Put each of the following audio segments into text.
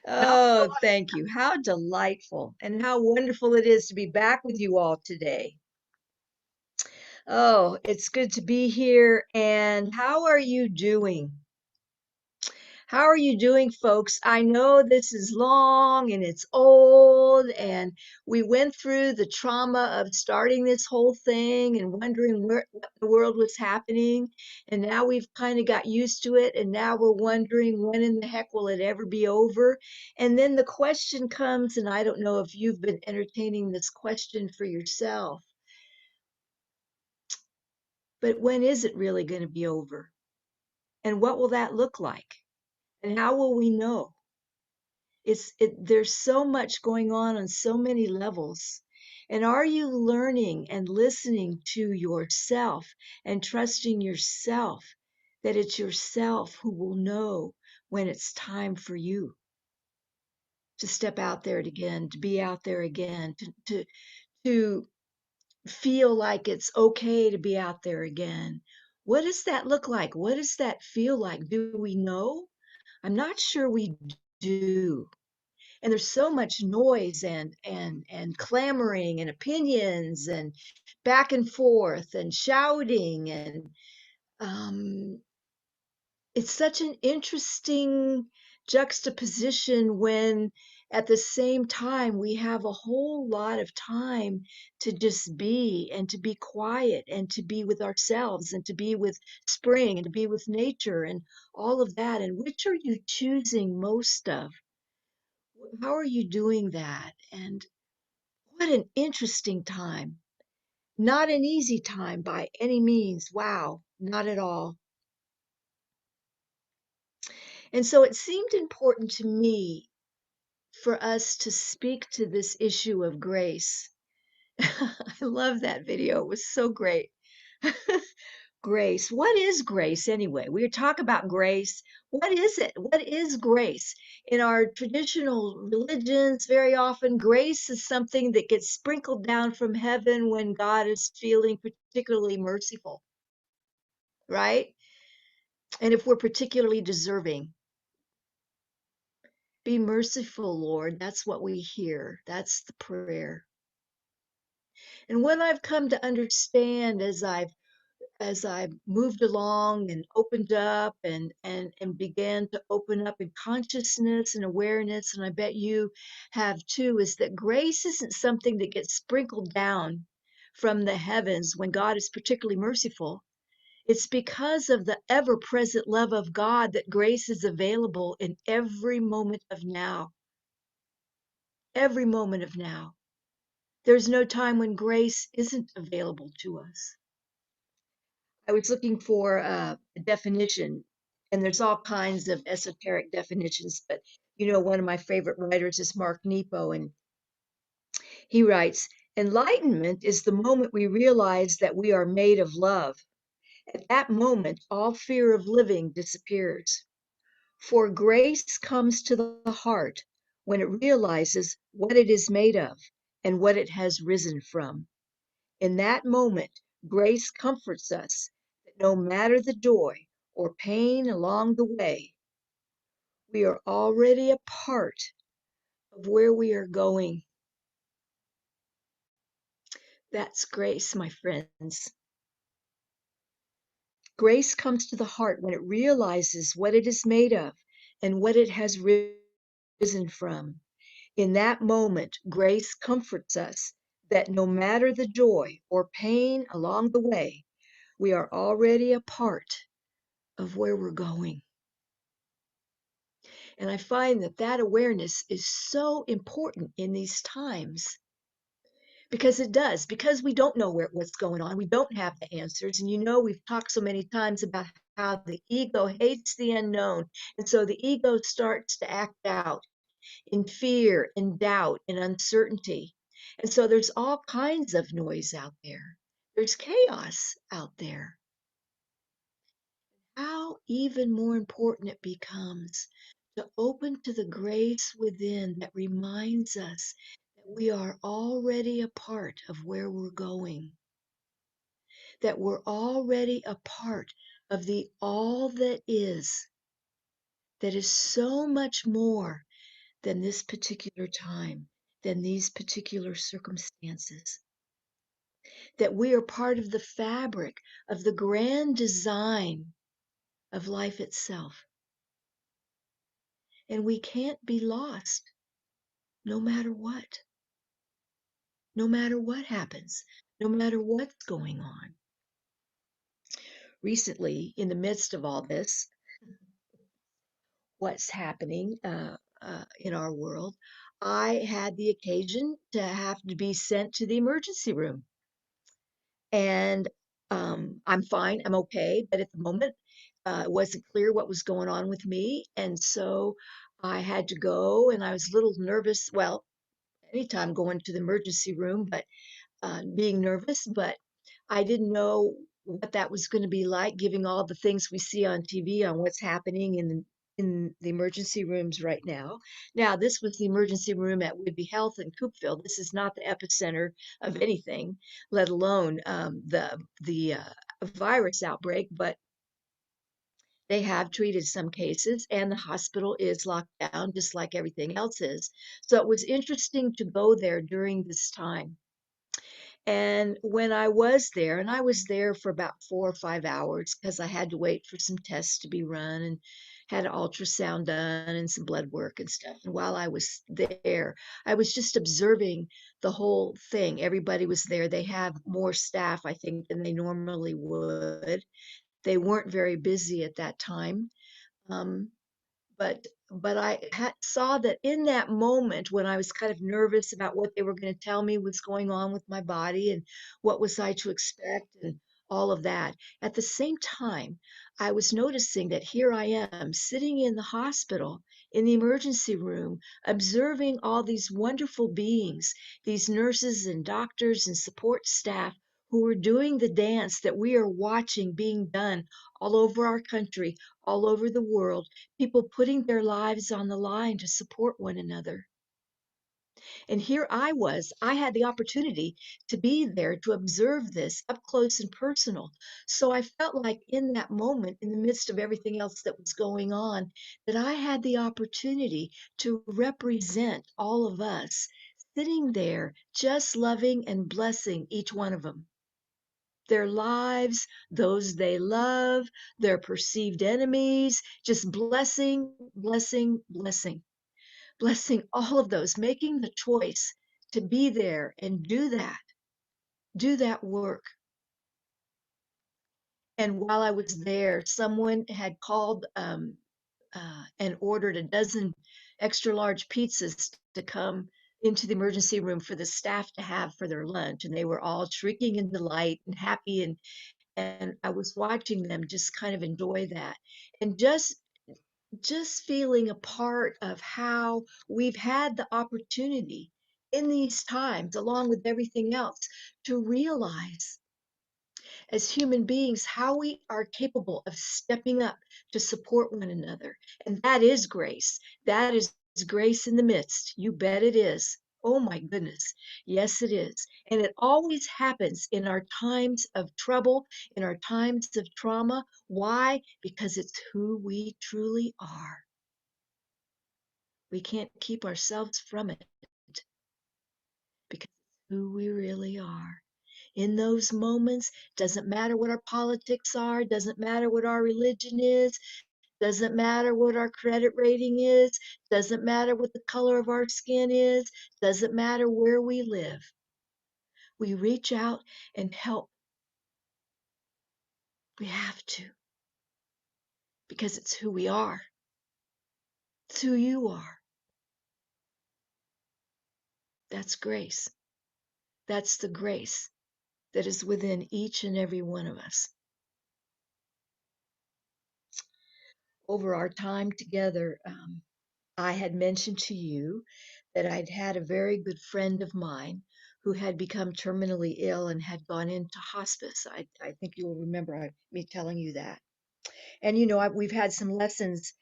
Oh, thank you. How delightful and how wonderful it is to be back with you all today. Oh, it's good to be here. And how are you doing? How are you doing, folks? I know this is long and it's old, and we went through the trauma of starting this whole thing and wondering where what in the world was happening. And now we've kind of got used to it, and now we're wondering when in the heck will it ever be over? And then the question comes, and I don't know if you've been entertaining this question for yourself, but when is it really going to be over? And what will that look like? And how will we know? There's so much going on so many levels. And are you learning and listening to yourself and trusting yourself that it's yourself who will know when it's time for you to step out there again, to be out there again, to feel like it's okay to be out there again? What does that look like? What does that feel like? Do we know? I'm not sure we do. And there's so much noise and clamoring and opinions and back and forth and shouting, and um, it's such an interesting juxtaposition when at the same time we have a whole lot of time to just be and to be quiet and to be with ourselves and to be with spring and to be with nature and all of that. And which are you choosing most of? How are you doing that? And what an interesting time. Not an easy time by any means. Wow, not at all. And so it seemed important to me for us to speak to this issue of grace. I love that video. It was so great. Grace. What is grace anyway? We talk about grace. What is it? What is grace? In our traditional religions, very often grace is something that gets sprinkled down from heaven when God is feeling particularly merciful, right? And if we're particularly deserving, be merciful, Lord. That's what we hear. That's the prayer. And what I've come to understand as I moved along and opened up and began to open up in consciousness and awareness, and I bet you have too, is that grace isn't something that gets sprinkled down from the heavens when God is particularly merciful. It's because of the ever-present love of God that grace is available in every moment of now. Every moment of now. There's no time when grace isn't available to us. I was looking for a definition, and there's all kinds of esoteric definitions, but one of my favorite writers is Mark Nepo, and he writes, enlightenment is the moment we realize that we are made of love. At that moment, all fear of living disappears. For grace comes to the heart when it realizes what it is made of and what it has risen from. In that moment, grace comforts us that no matter the joy or pain along the way, we are already a part of where we are going. That's grace, my friends. Grace comes to the heart when it realizes what it is made of and what it has risen from. In that moment, grace comforts us that no matter the joy or pain along the way, we are already a part of where we're going. And I find that that awareness is so important in these times because it does, because we don't know what's going on. We don't have the answers. And we've talked so many times about how the ego hates the unknown. And so the ego starts to act out in fear, in doubt, in uncertainty. And so there's all kinds of noise out there. There's chaos out there. How even more important it becomes to open to the grace within that reminds us that we are already a part of where we're going, that we're already a part of the all that is so much more than this particular time, than these particular circumstances. That we are part of the fabric of the grand design of life itself. And we can't be lost no matter what, no matter what happens, no matter what's going on. Recently, in the midst of all this, what's happening in our world, I had the occasion to have to be sent to the emergency room. And I'm fine, I'm okay. But at the moment, it wasn't clear what was going on with me. And so I had to go, and I was a little nervous. Well, anytime going to the emergency room, but being nervous, but I didn't know what that was going to be like, giving all the things we see on TV on what's happening in the emergency rooms right now. Now, this was the emergency room at Whidbey Health in Coopville. This is not the epicenter of anything, let alone the virus outbreak, but they have treated some cases, and the hospital is locked down just like everything else is. So it was interesting to go there during this time. And when I was there, and I was there for about 4 or 5 hours because I had to wait for some tests to be run and had an ultrasound done and some blood work and stuff. And while I was there, I was just observing the whole thing. Everybody was there. They have more staff, I think, than they normally would. They weren't very busy at that time. Um, but saw that in that moment when I was kind of nervous about what they were going to tell me was going on with my body and what was I to expect and all of that. At the same time, I was noticing that here I am sitting in the hospital in the emergency room, observing all these wonderful beings, these nurses and doctors and support staff who are doing the dance that we are watching being done all over our country, all over the world, people putting their lives on the line to support one another. And here I had the opportunity to be there to observe this up close and personal. So I felt like in that moment, in the midst of everything else that was going on, that I had the opportunity to represent all of us sitting there, just loving and blessing each one of them, their lives, those they love, their perceived enemies, just blessing, blessing, blessing, blessing all of those, making the choice to be there and do that work. And while I was there, someone had called and ordered a dozen extra large pizzas to come into the emergency room for the staff to have for their lunch. And they were all shrieking in delight and happy, and I was watching them just kind of enjoy that and just feeling a part of how we've had the opportunity in these times, along with everything else, to realize as human beings how we are capable of stepping up to support one another. And that is grace. That is grace in the midst. You bet it is. Oh my goodness. Yes, it is. And it always happens in our times of trouble, in our times of trauma. Why? Because it's who we truly are. We can't keep ourselves from it because it's who we really are. In those moments, doesn't matter what our politics are, doesn't matter what our religion is, doesn't matter what our credit rating is, doesn't matter what the color of our skin is, doesn't matter where we live. We reach out and help. We have to because it's who we are. It's who you are. That's grace. That's the grace that is within each and every one of us. Over our time together, I had mentioned to you that I'd had a very good friend of mine who had become terminally ill and had gone into hospice. I think you'll remember me telling you that. And we've had some lessons,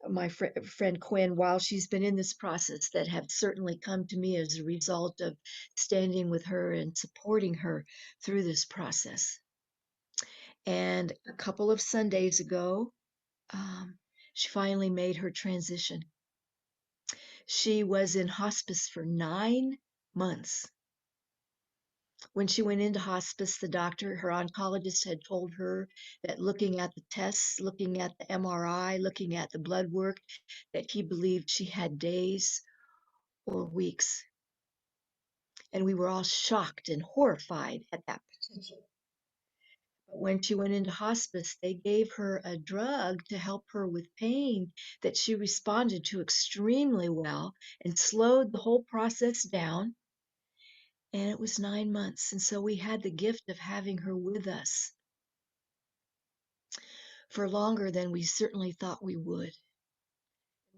my friend Quinn, while she's been in this process, that have certainly come to me as a result of standing with her and supporting her through this process. And a couple of Sundays ago, um, she finally made her transition. She was in hospice for 9 months. When she went into hospice, the doctor, her oncologist, had told her that looking at the tests, looking at the MRI, looking at the blood work, that he believed she had days or weeks. And we were all shocked and horrified at that potential. But when she went into hospice, they gave her a drug to help her with pain that she responded to extremely well and slowed the whole process down. And it was 9 months. And so we had the gift of having her with us for longer than we certainly thought we would.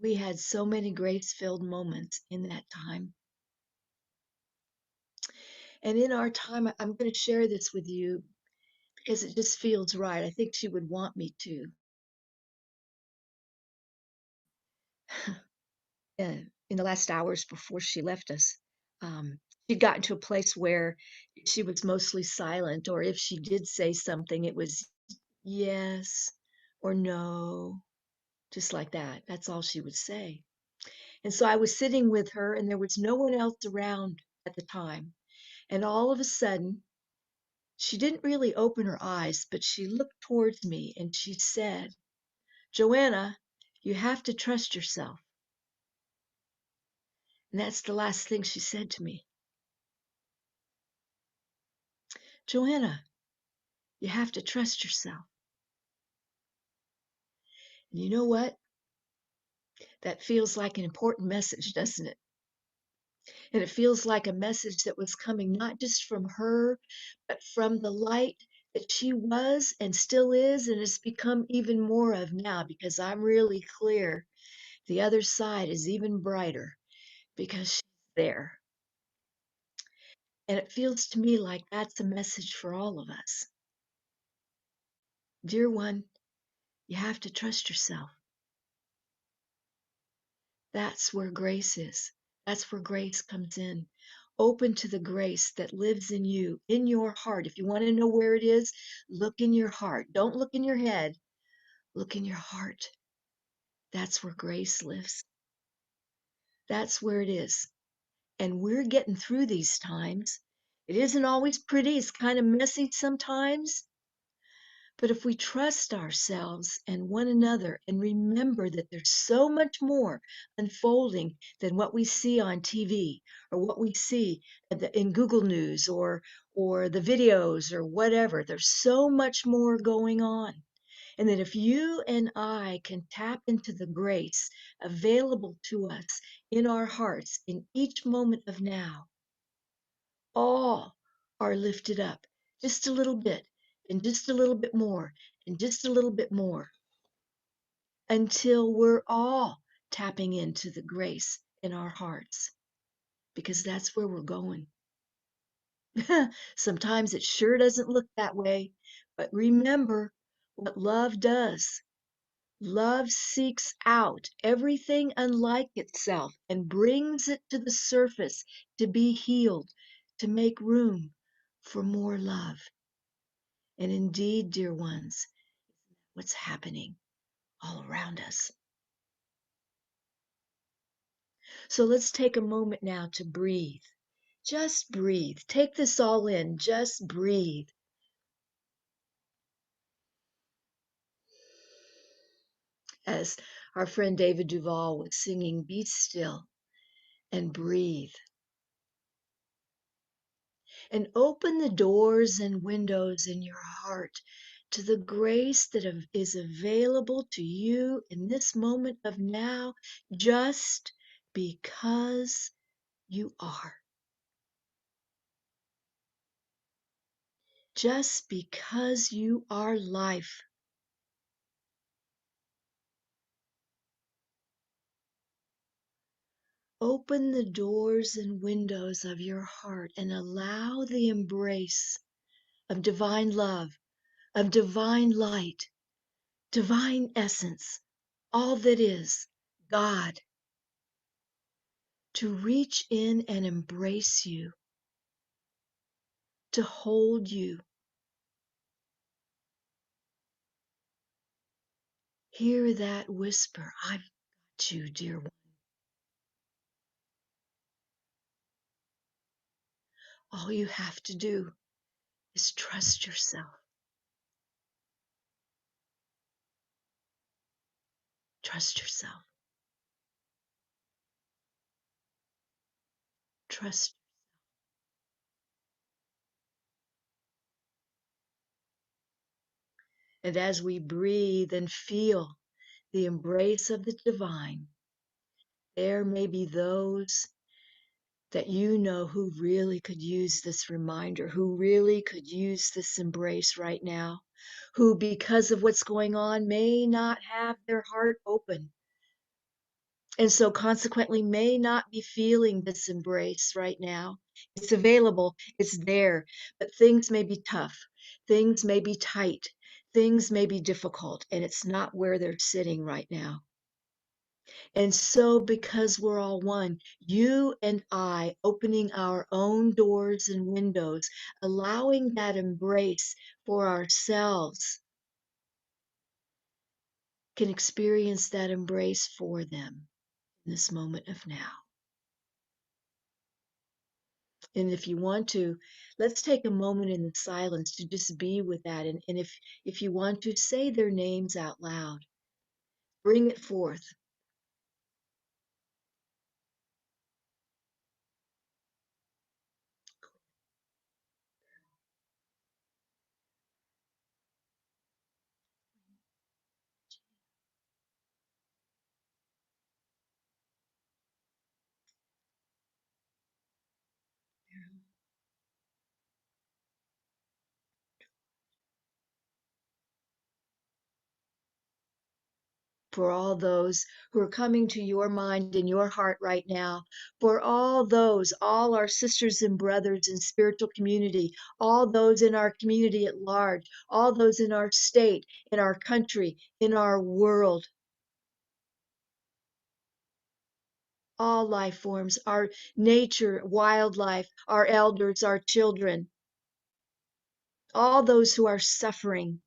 We had so many grace-filled moments in that time. And in our time, I'm going to share this with you because it just feels right. I think she would want me to. In the last hours before she left us, she'd gotten to a place where she was mostly silent, or if she did say something, it was yes or no, just like that. That's all she would say. And so I was sitting with her, and there was no one else around at the time. And all of a sudden, she didn't really open her eyes, but she looked towards me and she said, "Joanna, you have to trust yourself." And that's the last thing she said to me. "Joanna, you have to trust yourself." And you know what? That feels like an important message, doesn't it? And it feels like a message that was coming not just from her, but from the light that she was and still is and has become even more of now, because I'm really clear the other side is even brighter because she's there. And it feels to me like that's a message for all of us. Dear one, you have to trust yourself. That's where grace is. That's where grace comes in. Open to the grace that lives in you, in your heart. If you want to know where it is, look in your heart. Don't look in your head, look in your heart. That's where grace lives. That's where it is. And we're getting through these times. It isn't always pretty, it's kind of messy sometimes. But if we trust ourselves and one another and remember that there's so much more unfolding than what we see on TV or what we see in Google News or the videos or whatever, there's so much more going on. And that if you and I can tap into the grace available to us in our hearts in each moment of now, all are lifted up just a little bit and just a little bit more and just a little bit more until we're all tapping into the grace in our hearts, because that's where we're going. Sometimes it sure doesn't look that way, but remember what love does. Love seeks out everything unlike itself and brings it to the surface to be healed, to make room for more love. And indeed, dear ones, what's happening all around us. So let's take a moment now to breathe. Just breathe. Take this all in. Just breathe. As our friend David Duval was singing, "Be still and breathe." And open the doors and windows in your heart to the grace that is available to you in this moment of now, just because you are. Just because you are life. Open the doors and windows of your heart and allow the embrace of divine love, of divine light, divine essence, all that is God, to reach in and embrace you, to hold you. Hear that whisper, "I've got you, dear one." All you have to do is trust yourself. Trust yourself. Trust. And as we breathe and feel the embrace of the divine, there may be those that you know who really could use this reminder, who really could use this embrace right now, who, because of what's going on, may not have their heart open. And so consequently may not be feeling this embrace right now. It's available, it's there, but things may be tough, things may be tight, things may be difficult, and it's not where they're sitting right now. And so, because we're all one, you and I opening our own doors and windows, allowing that embrace for ourselves, can experience that embrace for them in this moment of now. And if you want to, let's take a moment in the silence to just be with that. And if you want to, say their names out loud, bring it forth. For all those who are coming to your mind and your heart right now, for all those, all our sisters and brothers in spiritual community, all those in our community at large, all those in our state, in our country, in our world, all life forms, our nature, wildlife, our elders, our children, all those who are suffering,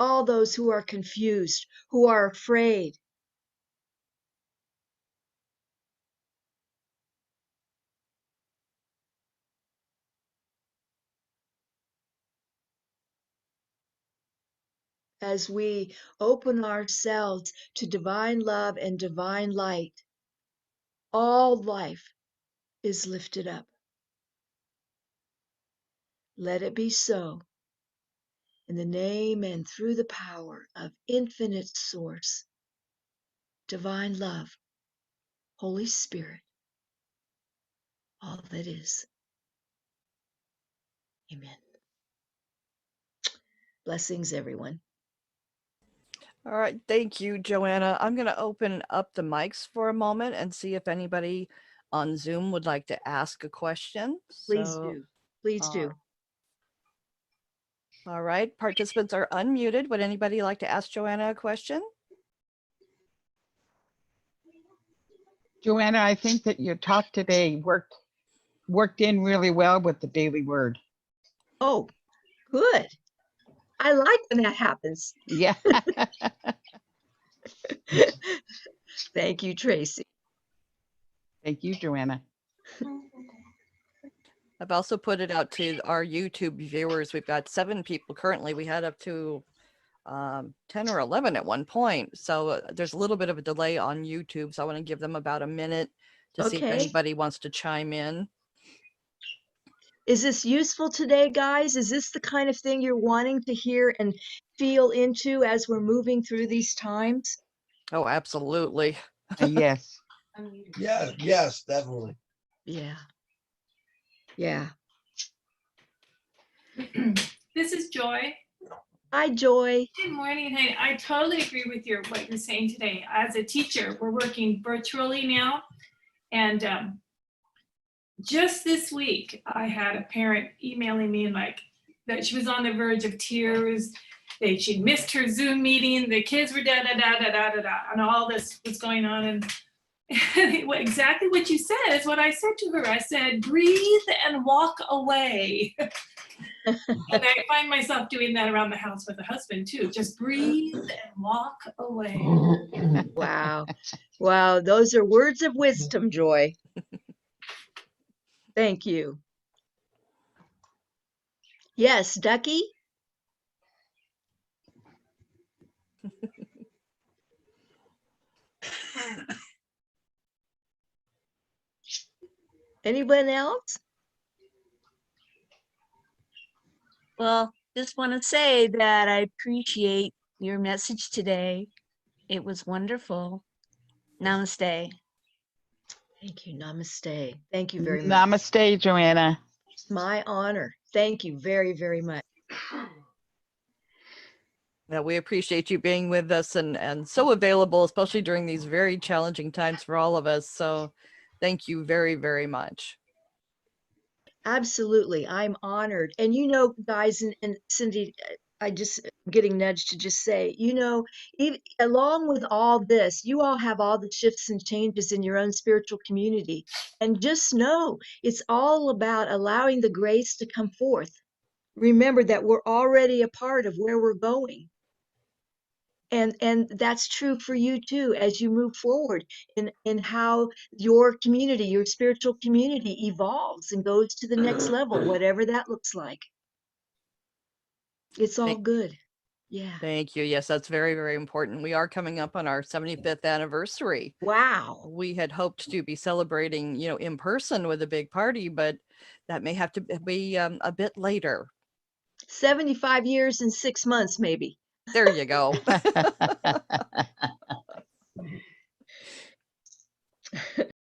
all those who are confused, who are afraid. As we open ourselves to divine love and divine light, all life is lifted up. Let it be so. In the name and through the power of infinite source, divine love, Holy Spirit, all that is. Amen. Blessings, everyone. All right. Thank you, Joanna. I'm going to open up the mics for a moment and see if anybody on Zoom would like to ask a question. Please do. Please do. All right. Participants are unmuted. Would anybody like to ask Joanna a question? Joanna, I think that your talk today worked in really well with the daily word. Oh, good. I like when that happens. Yeah. Thank you, Tracy. Thank you, Joanna. I've also put it out to our YouTube viewers. We've got 7 people currently. We had up to 10 or 11 at one point. So there's a little bit of a delay on YouTube. So I want to give them about a minute to see if anybody wants to chime in. Is this useful today, guys? Is this the kind of thing you're wanting to hear and feel into as we're moving through these times? Oh, absolutely. Yes. Yeah, yes, definitely. Yeah. Yeah. This is Joy. Hi, Joy. Good morning. Hey, I totally agree with what you're saying today. As a teacher, we're working virtually now. And just this week, I had a parent emailing me and like that she was on the verge of tears. She'd missed her Zoom meeting. The kids were and all this was going on. And exactly what you said is what I said to her. I said, breathe and walk away. And I find myself doing that around the house with a husband too. Just breathe and walk away. Wow. Wow. Those are words of wisdom, Joy. Thank you. Yes, Ducky? Anyone else? Well, just want to say that I appreciate your message today. It was wonderful. Namaste. Thank you. Namaste. Thank you very much. Namaste, Joanna. It's my honor. Thank you very, very much. Yeah, we appreciate you being with us and so available, especially during these very challenging times for all of us. So thank you very, very much. Absolutely. I'm honored. And guys, and Cindy, I just getting nudged to just say, even, along with all this, you all have all the shifts and changes in your own spiritual community. And just know it's all about allowing the grace to come forth. Remember that we're already a part of where we're going. And that's true for you too, as you move forward in how your community, your spiritual community evolves and goes to the next level, whatever that looks like. It's all good. Yeah. Thank you. Yes, that's very, very important. We are coming up on our 75th anniversary. Wow. We had hoped to be celebrating, in person with a big party, but that may have to be a bit later. 75 years and 6 months, maybe. There you go.